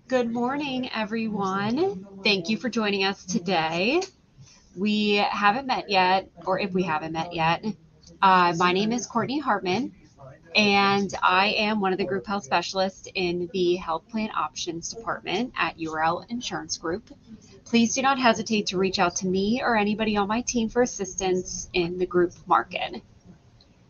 Good morning, everyone. Thank you for joining us today. We haven't met yet, or if we haven't met yet, my name is Courtney Hartman, and I am one of the group health specialists in the Health Plan Options Department at URL Insurance Group. Please do not hesitate to reach out to me or anybody on my team for assistance in the group market.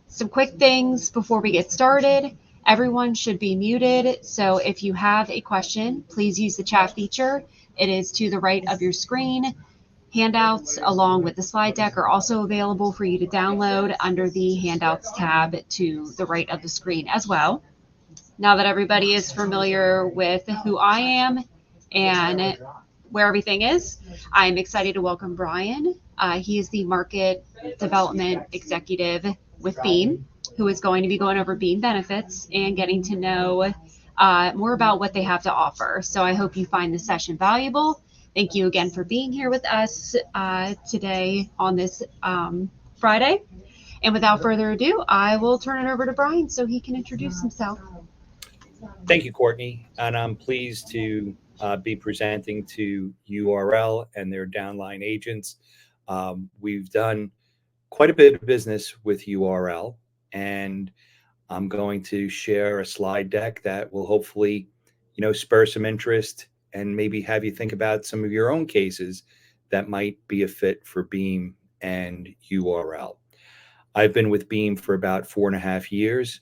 Some quick things before we get started. Everyone should be muted. So if you have a question, please use the chat feature. It is to the right of your screen. Handouts along with the slide deck are also available for you to download under the handouts tab to the right of the screen as well. Now that everybody is familiar with who I am and where everything is, I'm excited to welcome Brian. He is the market development executive with Beam, who is going to be going over Beam benefits and getting to know more about what they have to offer. So I hope you find this session valuable. Thank you again for being here with us today on this Friday. And without further ado, I will turn it over to Brian so he can introduce himself. Thank you, Courtney. And I'm pleased to be presenting to URL and their downline agents. We've done quite a bit of business with URL, and I'm going to share a slide deck that will hopefully, spur some interest and maybe have you think about some of your own cases that might be a fit for Beam and URL. I've been with Beam for about 4.5 years.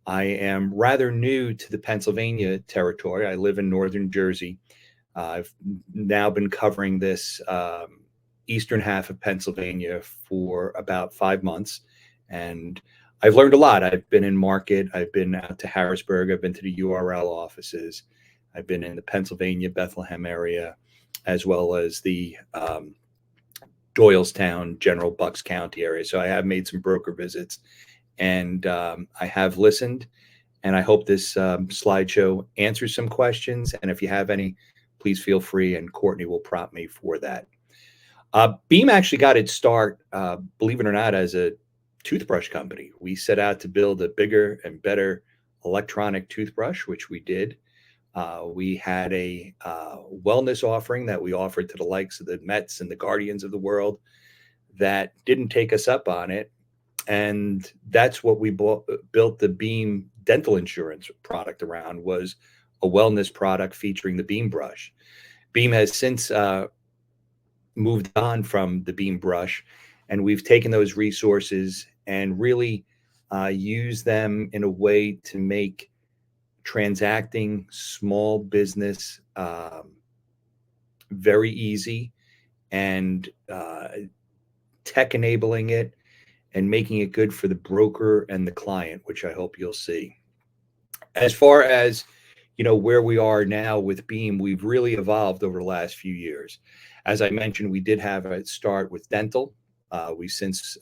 I am rather new to the Pennsylvania territory. I live in northern Jersey. I've now been covering this eastern half of Pennsylvania for about 5 months, and I've learned a lot. I've been in market. I've been out to Harrisburg. I've been to the URL offices. I've been in the Pennsylvania, Bethlehem area, as well as the Doylestown, General Bucks County area. So I have made some broker visits, and I have listened, and I hope this slideshow answers some questions. And if you have any, please feel free, and Courtney will prompt me for that. Beam actually got its start, believe it or not, as a toothbrush company. We set out to build a bigger and better electronic toothbrush, which we did. We had a wellness offering that we offered to the likes of the Mets and the Guardians of the world that didn't take us up on it. And that's what we built the Beam dental insurance product around, was a wellness product featuring the Beam brush. Beam has since moved on from the Beam brush, and we've taken those resources and really used them in a way to make transacting small business very easy, and tech enabling it and making it good for the broker and the client, which I hope you'll see. As far as where we are now with Beam, we've really evolved over the last few years. As I mentioned, we did have a start with dental. We since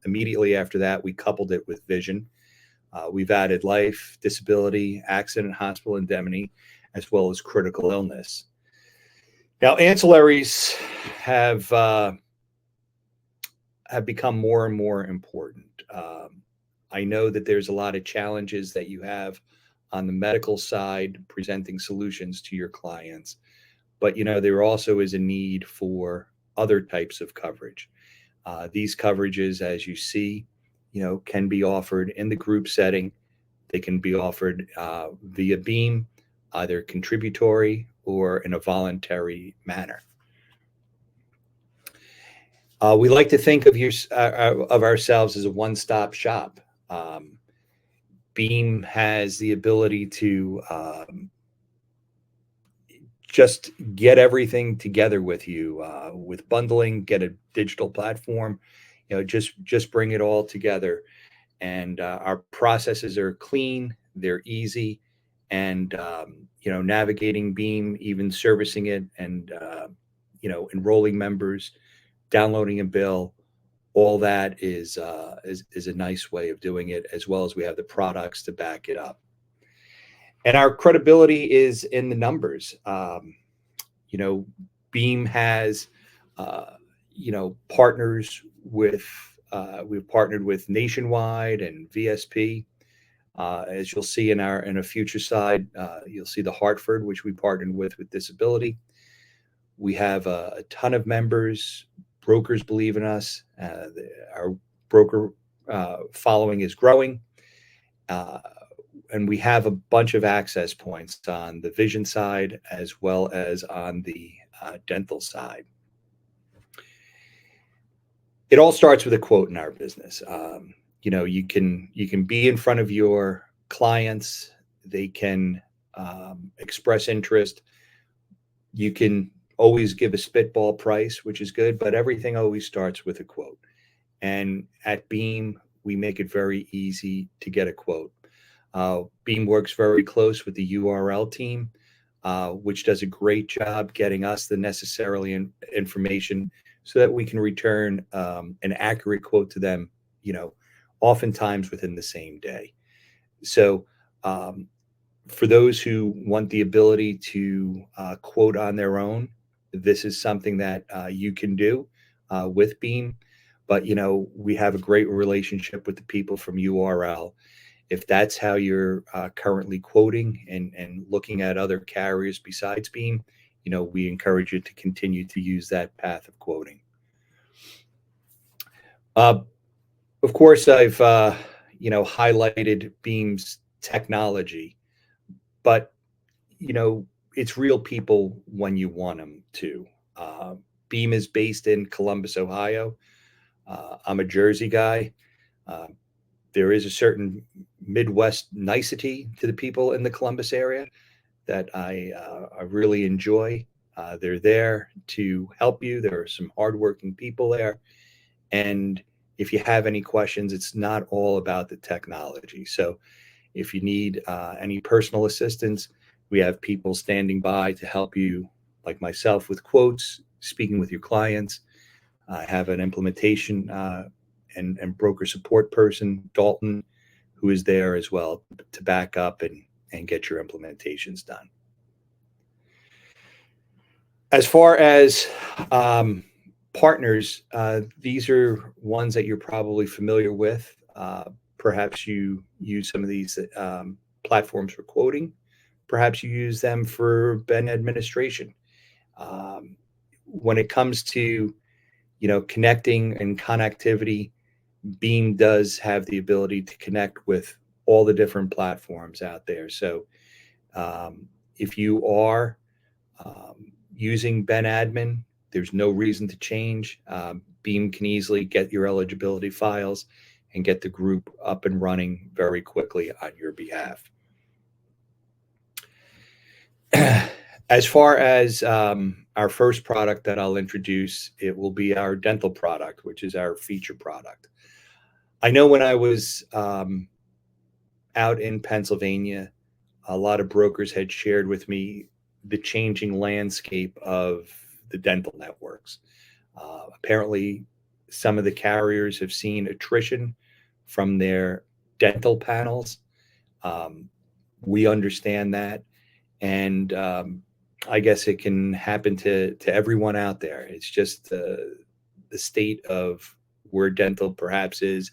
immediately after that, we coupled it with vision. We've added life, disability, accident, hospital indemnity, as well as critical illness. Now, ancillaries have become more and more important. I know that there's a lot of challenges that you have on the medical side presenting solutions to your clients, but there also is a need for other types of coverage. These coverages, as you see, can be offered in the group setting. They can be offered via Beam, either contributory or in a voluntary manner. We like to think of ourselves as a one-stop shop. Beam has the ability to just get everything together with you, with bundling, get a digital platform, just bring it all together. And our processes are clean, they're easy, and navigating Beam, even servicing it, and enrolling members, downloading a bill, all that is a nice way of doing it, as well as we have the products to back it up. And our credibility is in the numbers. Beam has partners with we've partnered with Nationwide and VSP. As you'll see in a future slide, you'll see the Hartford, which we partnered with disability. We have a ton of members. Brokers believe in us. Our broker following is growing. And we have a bunch of access points on the vision side as well as on the dental side. It all starts with a quote in our business. You can be in front of your clients. They can express interest. You can always give a spitball price, which is good, but everything always starts with a quote. And at Beam, we make it very easy to get a quote. Beam works very close with the URL team, which does a great job getting us the necessary information so that we can return an accurate quote to them, oftentimes within the same day. So for those who want the ability to quote on their own, this is something that you can do with Beam. But, we have a great relationship with the people from URL. If that's how you're currently quoting and looking at other carriers besides Beam, we encourage you to continue to use that path of quoting. Of course, I've highlighted Beam's technology, but it's real people when you want them to. Beam is based in Columbus, Ohio. I'm a Jersey guy. There is a certain Midwest nicety to the people in the Columbus area that I really enjoy. They're there to help you. There are some hardworking people there. And if you have any questions, it's not all about the technology. So if you need any personal assistance, we have people standing by to help you, like myself, with quotes, speaking with your clients. I have an implementation and broker support person, Dalton, who is there as well to back up and get your implementations done. As far as partners, these are ones that you're probably familiar with. Perhaps you use some of these platforms for quoting. Perhaps you use them for Ben administration. When it comes to connecting and connectivity, Beam does have the ability to connect with all the different platforms out there. So if you are using Ben Admin, there's no reason to change. Beam can easily get your eligibility files and get the group up and running very quickly on your behalf. As far as our first product that I'll introduce, it will be our dental product, which is our feature product. I know when I was out in Pennsylvania, a lot of brokers had shared with me the changing landscape of the dental networks. Apparently, some of the carriers have seen attrition from their dental panels. We understand that. And I guess it can happen to everyone out there. It's just the state of where dental perhaps is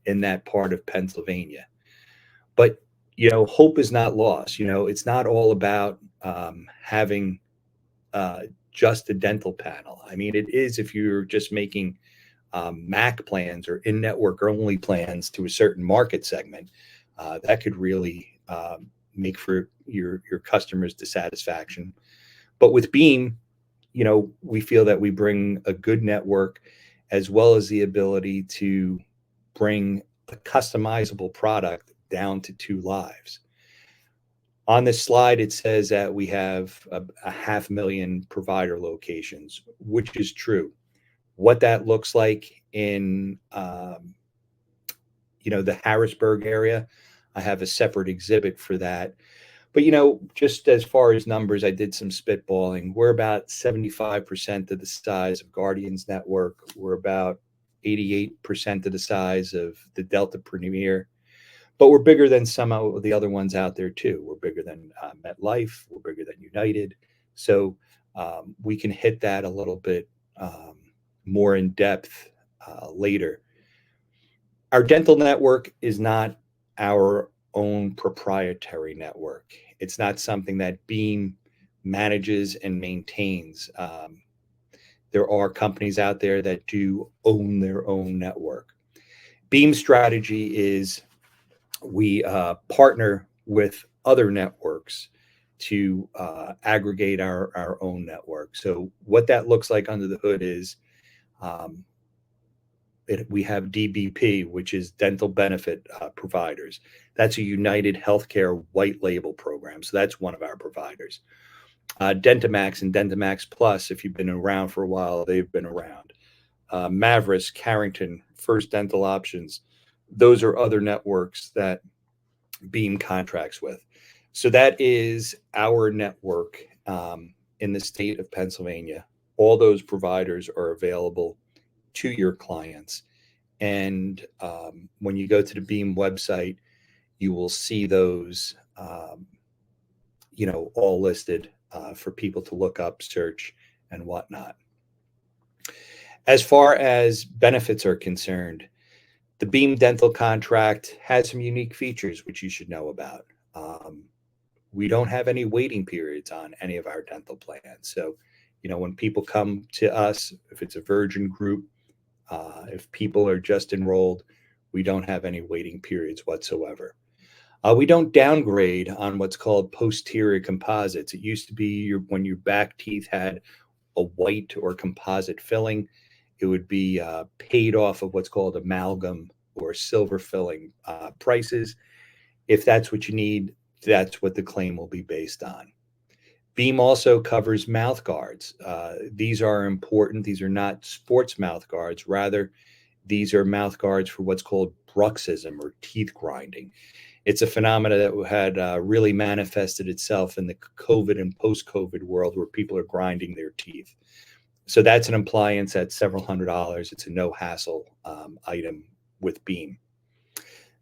in that part of Pennsylvania. But, hope is not lost. It's not all about having just a dental panel. I mean, it is if you're just making MAC plans or in-network only plans to a certain market segment, that could really make for your customers' dissatisfaction. But with Beam, we feel that we bring a good network as well as the ability to bring a customizable product down to 2 lives. On this slide, it says that we have a 500,000 provider locations, which is true. What that looks like in the Harrisburg area, I have a separate exhibit for that. But, just as far as numbers, I did some spitballing. We're about 75% of the size of Guardian's network. We're about 88% of the size of the Delta Premier. But we're bigger than some of the other ones out there, too. We're bigger than MetLife. We're bigger than United. So we can hit that a little bit more in depth later. Our dental network is not our own proprietary network. It's not something that Beam manages and maintains. There are companies out there that do own their own network. Beam's strategy is we partner with other networks to aggregate our own network. So what that looks like under the hood is um, we have DBP, which is dental benefit providers. That's a United Healthcare white label program. So that's one of our providers. Dentamax and Dentamax Plus, if you've been around for a while, they've been around. Mavris, Carrington, First Dental Options, those are other networks that Beam contracts with. So that is our network in the state of Pennsylvania. All those providers are available to your clients. And when you go to the Beam website, you will see those, all listed for people to look up, search, and whatnot. As far as benefits are concerned, the Beam Dental contract has some unique features which you should know about. We don't have any waiting periods on any of our dental plans. So, when people come to us, if it's a virgin group, if people are just enrolled, we don't have any waiting periods whatsoever. We don't downgrade on what's called posterior composites. It used to be when your back teeth had a white or composite filling, it would be paid off of what's called amalgam or silver filling prices. If that's what you need, that's what the claim will be based on. Beam also covers mouth guards. These are important. These are not sports mouth guards. Rather, these are mouth guards for what's called bruxism or teeth grinding. It's a phenomena that had really manifested itself in the COVID and post-COVID world where people are grinding their teeth. So that's an appliance at several $100s. It's a no-hassle item with Beam.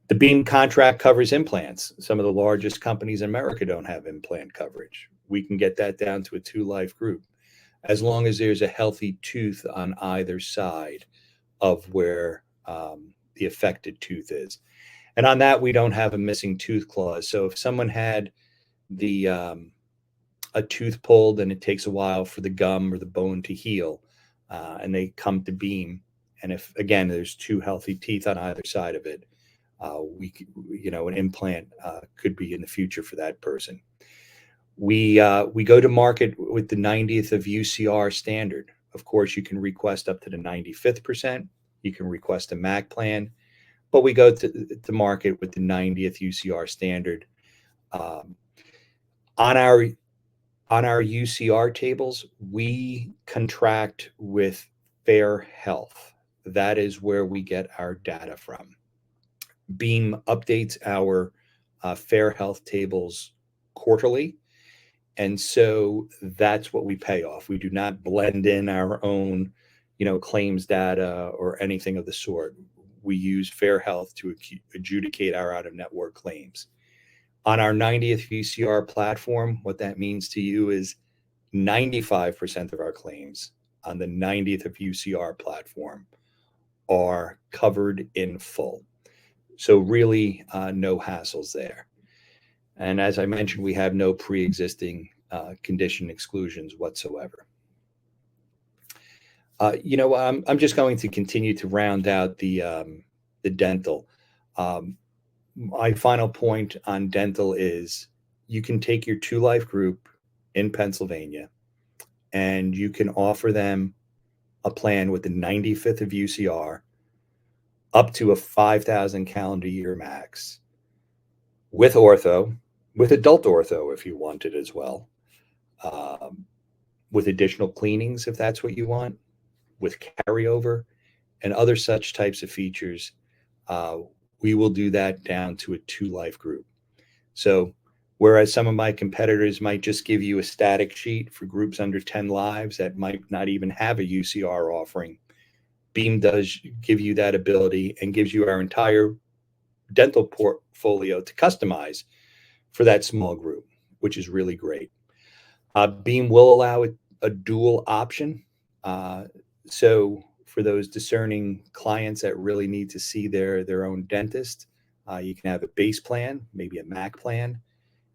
The Beam contract covers implants. Some of the largest companies in America don't have implant coverage. We can get that down to a 2-life group, as long as there's a healthy tooth on either side of where the affected tooth is. And on that, we don't have a missing tooth clause. So if someone had a tooth pulled and it takes a while for the gum or the bone to heal, and they come to Beam, and if again there's 2 healthy teeth on either side of it, an implant could be in the future for that person. We go to market with the 90th of UCR standard. Of course, you can request up to the 95th percent. You can request a MAC plan, but we go to market with the 90th UCR standard. On our UCR tables, we contract with Fair Health. That is where we get our data from. Beam updates our Fair Health tables quarterly. And so that's what we pay off. We do not blend in our own, claims data or anything of the sort. We use Fair Health to adjudicate our out-of-network claims. On our 90th VCR platform, what that means to you is 95% of our claims on the 90th of UCR platform are covered in full. So really no hassles there. And as I mentioned, we have no pre-existing condition exclusions whatsoever. I'm just going to continue to round out the dental. My final point on dental is you can take your 2-life group in Pennsylvania and you can offer them a plan with the 95th of UCR up to a 5,000 calendar year max with ortho, with adult ortho if you want it as well, with additional cleanings if that's what you want, with carryover and other such types of features. We will do that down to a 2-life group. So whereas some of my competitors might just give you a static sheet for groups under 10 lives that might not even have a UCR offering, Beam does give you that ability and gives you our entire dental portfolio to customize for that small group, which is really great. Beam will allow a dual option. So for those discerning clients that really need to see their own dentist, You can have a base plan, maybe a MAC plan,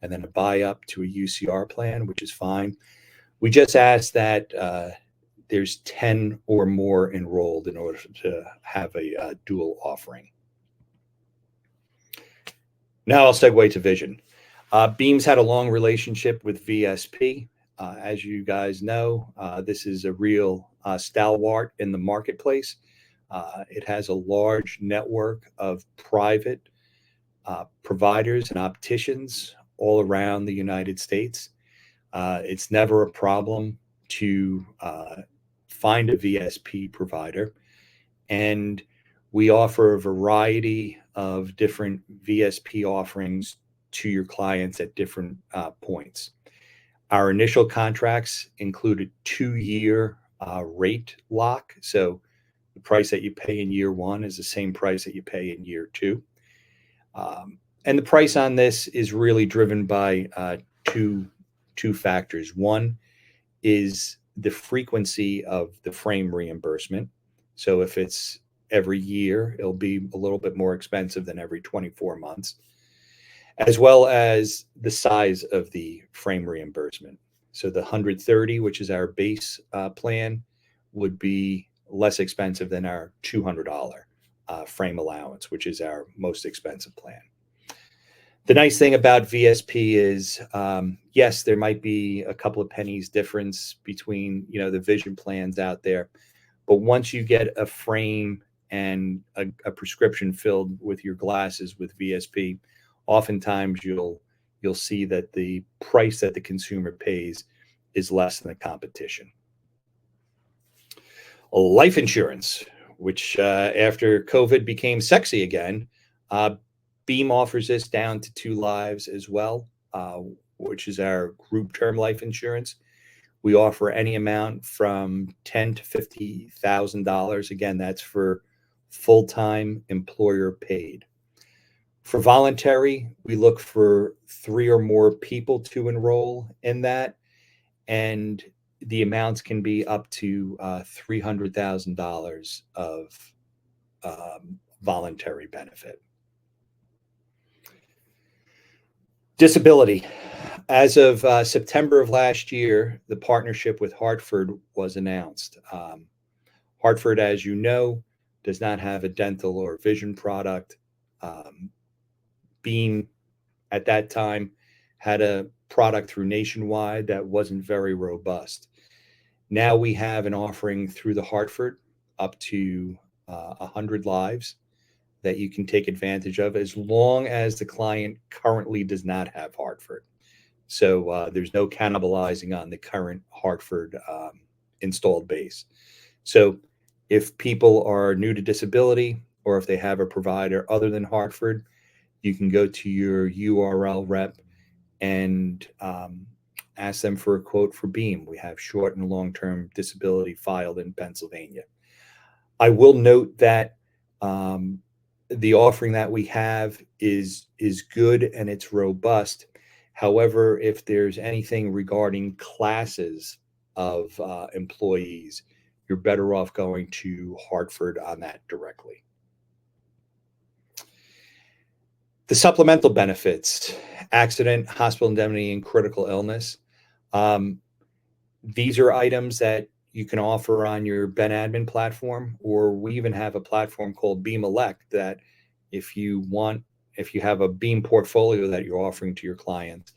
and then a buy up to a UCR plan, which is fine. We just ask that there's 10 or more enrolled in order to have a dual offering. Now I'll segue to vision. Beam's had a long relationship with VSP. As you guys know, this is a real stalwart in the marketplace. It has a large network of private providers and opticians all around the United States. It's never a problem to find a VSP provider, and we offer a variety of different VSP offerings to your clients at different points. Our initial contracts include a 2-year rate lock. So the price that you pay in year 1 is the same price that you pay in year 2. And the price on this is really driven by two factors. One is the frequency of the frame reimbursement. So if it's every year, it'll be a little bit more expensive than every 24 months, as well as the size of the frame reimbursement. So the 130, which is our base plan, would be less expensive than our $200 frame allowance, which is our most expensive plan. The nice thing about VSP is, yes, there might be a couple of pennies difference between, the vision plans out there, but once you get a frame and a prescription filled with your glasses with VSP, oftentimes you'll see that the price that the consumer pays is less than the competition. Life insurance, which after COVID became sexy again, Beam offers this down to 2 lives as well, which is our group term life insurance. We offer any amount from $10,000 to $50,000. Again, that's for full-time employer paid. For voluntary, we look for 3 or more people to enroll in that, and the amounts can be up to $300,000 of voluntary benefit. Disability. As of September of last year, the partnership with Hartford was announced. Hartford, as you know, does not have a dental or vision product. Beam, at that time, had a product through Nationwide that wasn't very robust. Now we have an offering through the Hartford up to 100 lives that you can take advantage of, as long as the client currently does not have Hartford. So there's no cannibalizing on the current Hartford installed base. So if people are new to disability, or if they have a provider other than Hartford, you can go to your URL rep and ask them for a quote for Beam. We have short and long-term disability filed in Pennsylvania. I will note that the offering that we have is good and it's robust. However, if there's anything regarding classes of employees, you're better off going to Hartford on that directly. The supplemental benefits, accident, hospital indemnity, and critical illness. These are items that you can offer on your Ben Admin platform, or we even have a platform called Beam Elect that if you have a Beam portfolio that you're offering to your clients,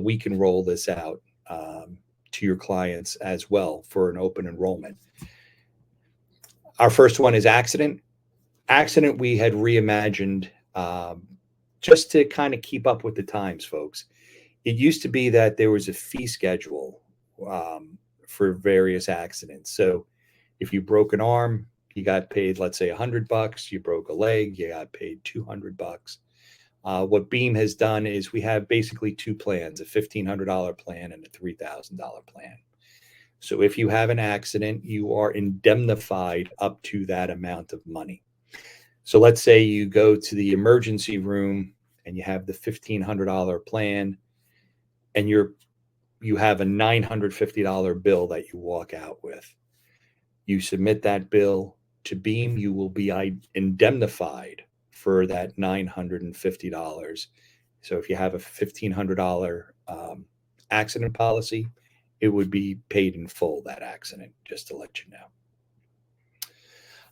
we can roll this out to your clients as well for an open enrollment. Our first one is accident. Accident we had reimagined just to kind of keep up with the times, folks. It used to be that there was a fee schedule for various accidents. So if you broke an arm, you got paid, let's say $100. You broke a leg, you got paid $200. What Beam has done is we have basically 2 plans, a $1,500 plan and a $3,000 plan. So if you have an accident, you are indemnified up to that amount of money. So let's say you go to the emergency room and you have the $1,500 plan, and you have a $950 bill that you walk out with. You submit that bill to Beam, you will be indemnified for that $950. So if you have a $1,500 accident policy, it would be paid in full, that accident, just to let you know.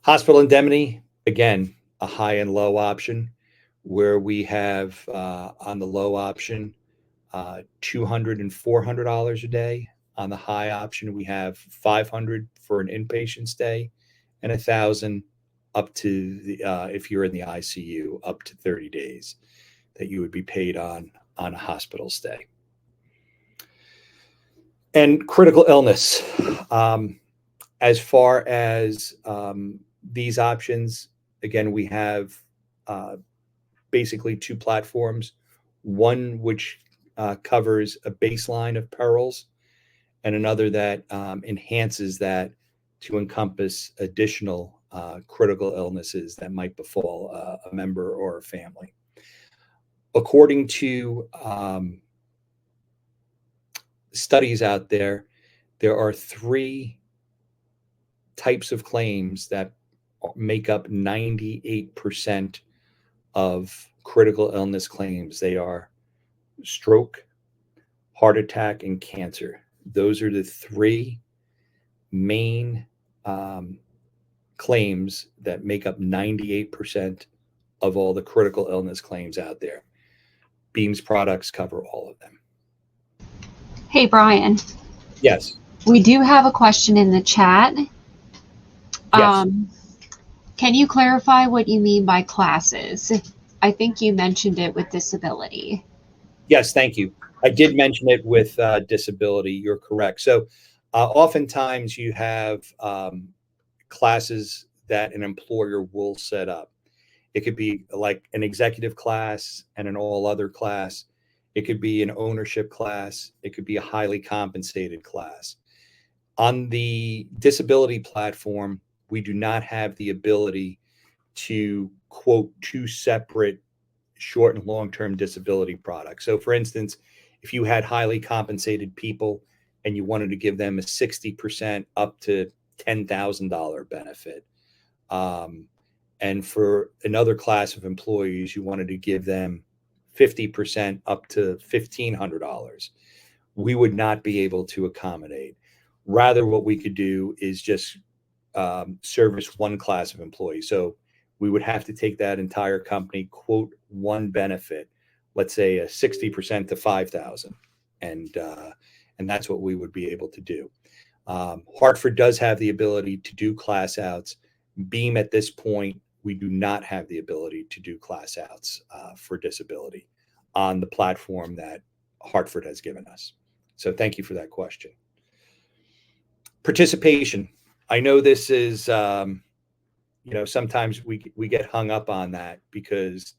Hospital indemnity, again, a high and low option, where we have on the low option $200 and $400 a day. On the high option, we have $500 for an inpatient stay and $1,000 up to the if you're in the ICU, up to 30 days that you would be paid on a hospital stay. And critical illness. As far as these options, again, we have basically two platforms. One which covers a baseline of perils, and another that enhances that to encompass additional critical illnesses that might befall a member or a family. According to studies out there, there are three types of claims that make up 98% of critical illness claims. They are stroke, heart attack, and cancer. Those are the three main claims that make up 98% of all the critical illness claims out there. Beam's products cover all of them. Hey, Brian. Yes. We do have a question in the chat. Yes. Can you clarify what you mean by classes? I think you mentioned it with disability. Yes, thank you. I did mention it with disability. You're correct. So oftentimes you have classes that an employer will set up. It could be like an executive class and an all other class. It could be an ownership class. It could be a highly compensated class. On the disability platform, we do not have the ability to quote two separate short and long-term disability products. So for instance, if you had highly compensated people and you wanted to give them a 60% up to $10,000 benefit, and for another class of employees, you wanted to give them 50% up to $1,500, we would not be able to accommodate. Rather, what we could do is just service one class of employees. So we would have to take that entire company, quote one benefit, let's say a 60% to 5,000, and that's what we would be able to do. Hartford does have the ability to do class outs. Beam at this point, we do not have the ability to do class outs for disability on the platform that Hartford has given us. So thank you for that question. Participation. I know this is, sometimes we get hung up on that because,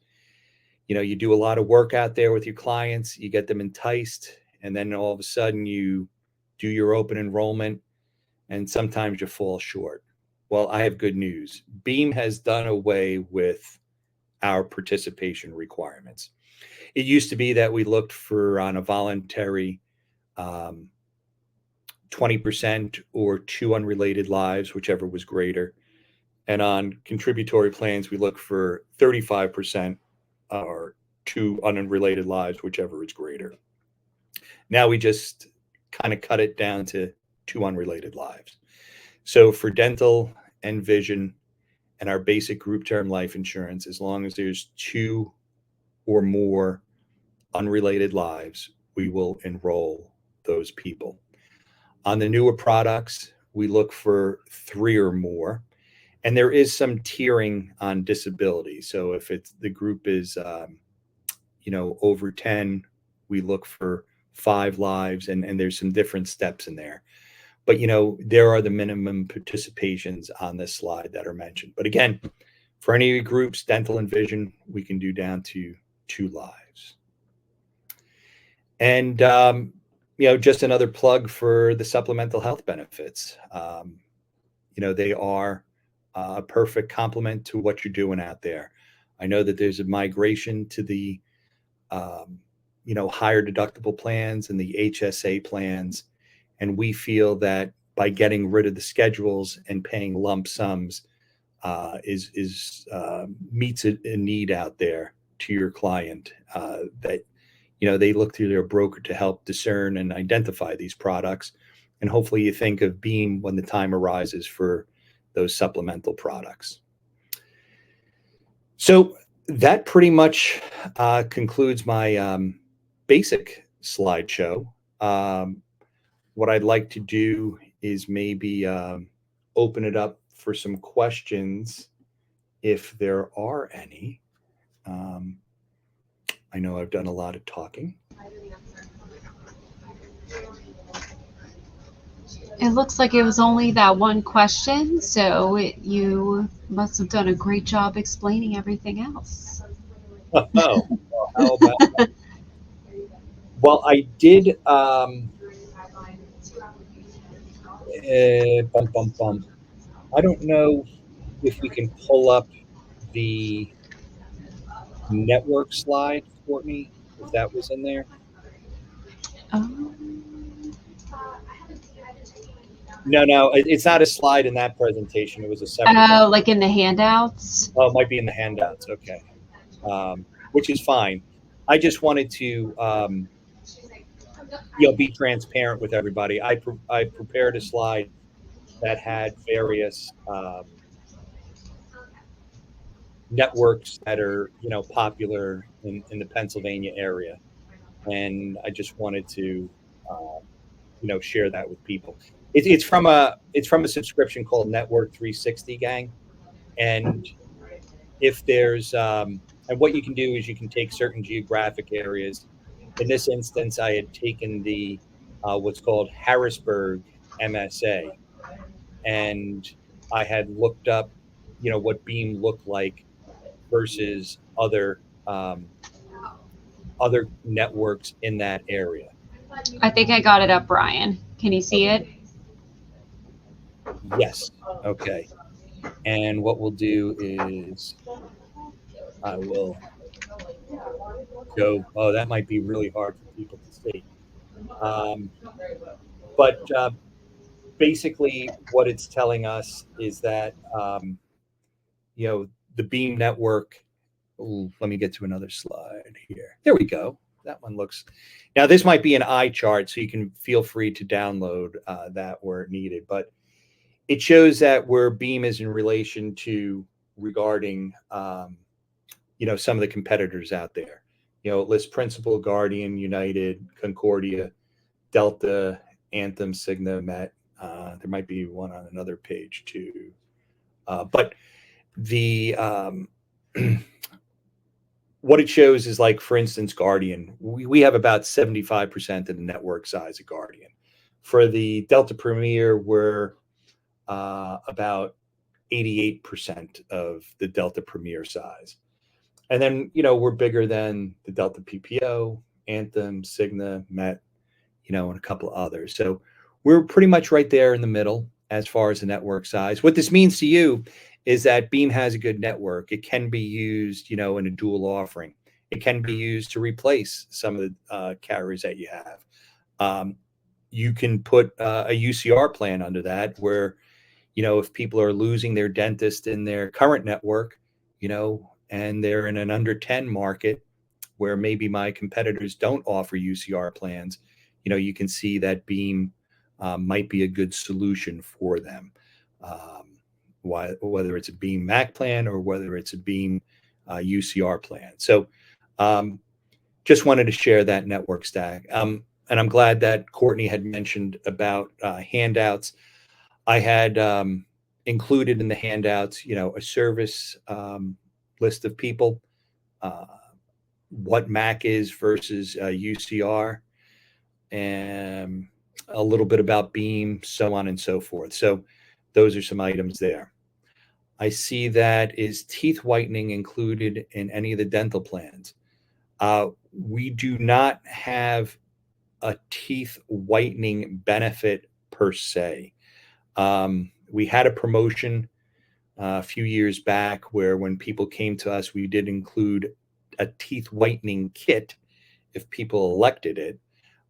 you do a lot of work out there with your clients, you get them enticed, and then all of a sudden you do your open enrollment and sometimes you fall short. Well, I have good news. Beam has done away with our participation requirements. It used to be that we looked for on a voluntary 20% or 2 unrelated lives, whichever was greater. And on contributory plans, we look for 35% or 2 unrelated lives, whichever is greater. Now we just kind of cut it down to 2 unrelated lives. So for dental and vision and our basic group term life insurance, as long as there's 2 or more unrelated lives, we will enroll those people. On the newer products, we look for 3 or more. And there is some tiering on disability. So if the group is, over 10, we look for 5 lives, and there's some different steps in there. But, there are the minimum participations on this slide that are mentioned. But again, for any groups, dental and vision, we can do down to 2 lives. And, just another plug for the supplemental health benefits. They are a perfect complement to what you're doing out there. I know that there's a migration to the, higher deductible plans and the HSA plans. And we feel that by getting rid of the schedules and paying lump sums, meets a need out there to your client, that they look through their broker to help discern and identify these products, and hopefully you think of Beam when the time arises for those supplemental products. So that pretty much concludes my basic slideshow. What I'd like to do is maybe open it up for some questions if there are any. I know I've done a lot of talking. It looks like it was only that one question, so you must have done a great job explaining everything else. Oh, well, how about that? Well, I did. I don't know if we can pull up the network slide, Courtney, if that was in there. No, it's not a slide in that presentation. It was a separate one. Like in the handouts? Oh, it might be in the handouts. Okay. Which is fine. I just wanted to, be transparent with everybody. I prepared a slide that had various networks that are, popular in the Pennsylvania area. And I just wanted to, share that with people. It's from a subscription called Network 360, gang. And if there's, and what you can do is you can take certain geographic areas. In this instance, I had taken the what's called Harrisburg MSA, and I had looked up, what Beam looked like versus other networks in that area. I think I got it up, Brian. Can you see it? Yes. Okay. And what we'll do is I will go. Oh, that might be really hard for people to see. But basically, what it's telling us is that the Beam network. Ooh, let me get to another slide here. There we go. That one looks. Now this might be an eye chart, so you can feel free to download that where needed. But it shows that where Beam is in relation to regarding some of the competitors out there. It lists Principal, Guardian, United, Concordia, Delta, Anthem, Cigna, Met. There might be one on another page too. But the what it shows is, like, for instance, Guardian. We have about 75% of the network size of Guardian. For the Delta Premier, we're about 88% of the Delta Premier size. And then, we're bigger than the Delta PPO, Anthem, Cigna, Met, and a couple of others. So we're pretty much right there in the middle as far as the network size. What this means to you is that Beam has a good network. It can be used, in a dual offering. It can be used to replace some of the carriers that you have. You can put a UCR plan under that where, if people are losing their dentist in their current network, and they're in an under 10 market where maybe my competitors don't offer UCR plans, you can see that Beam might be a good solution for them. Whether it's a Beam Mac plan or whether it's a Beam UCR plan. So just wanted to share that network stack. And I'm glad that Courtney had mentioned about handouts. I had included in the handouts, a service list of people, what Mac is versus UCR, and a little bit about Beam, so on and so forth. So those are some items there. I see that is teeth whitening included in any of the dental plans. We do not have a teeth whitening benefit per se. We had a promotion a few years back where when people came to us, we did include a teeth whitening kit if people elected it.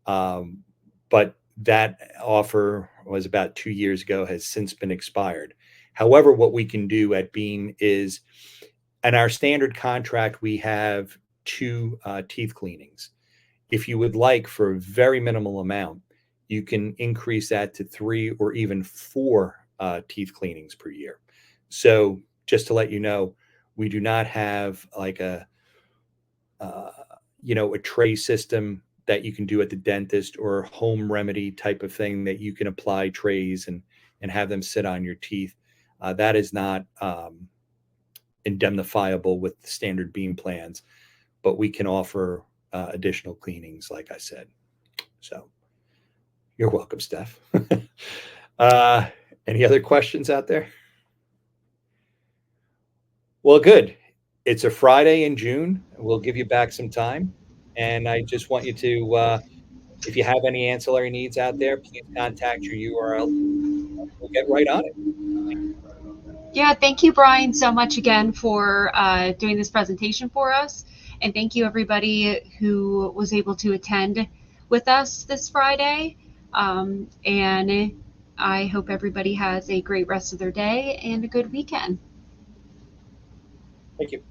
But that offer was about 2 years ago, has since been expired. However, what we can do at Beam is, in our standard contract, we have 2 teeth cleanings. If you would like, for a very minimal amount, you can increase that to 3 or even 4 teeth cleanings per year. So just to let you know, we do not have like a a tray system that you can do at the dentist, or a home remedy type of thing that you can apply trays and have them sit on your teeth. That is not indemnifiable with the standard Beam plans, but we can offer additional cleanings, like I said. So you're welcome, Steph. Any other questions out there? Well, good. It's a Friday in June. We'll give you back some time. And I just want you to, if you have any ancillary needs out there, please contact your URL. We'll get right on it. Yeah, thank you, Brian, so much again for doing this presentation for us. And thank you, everybody who was able to attend with us this Friday. And I hope everybody has a great rest of their day and a good weekend. Thank you.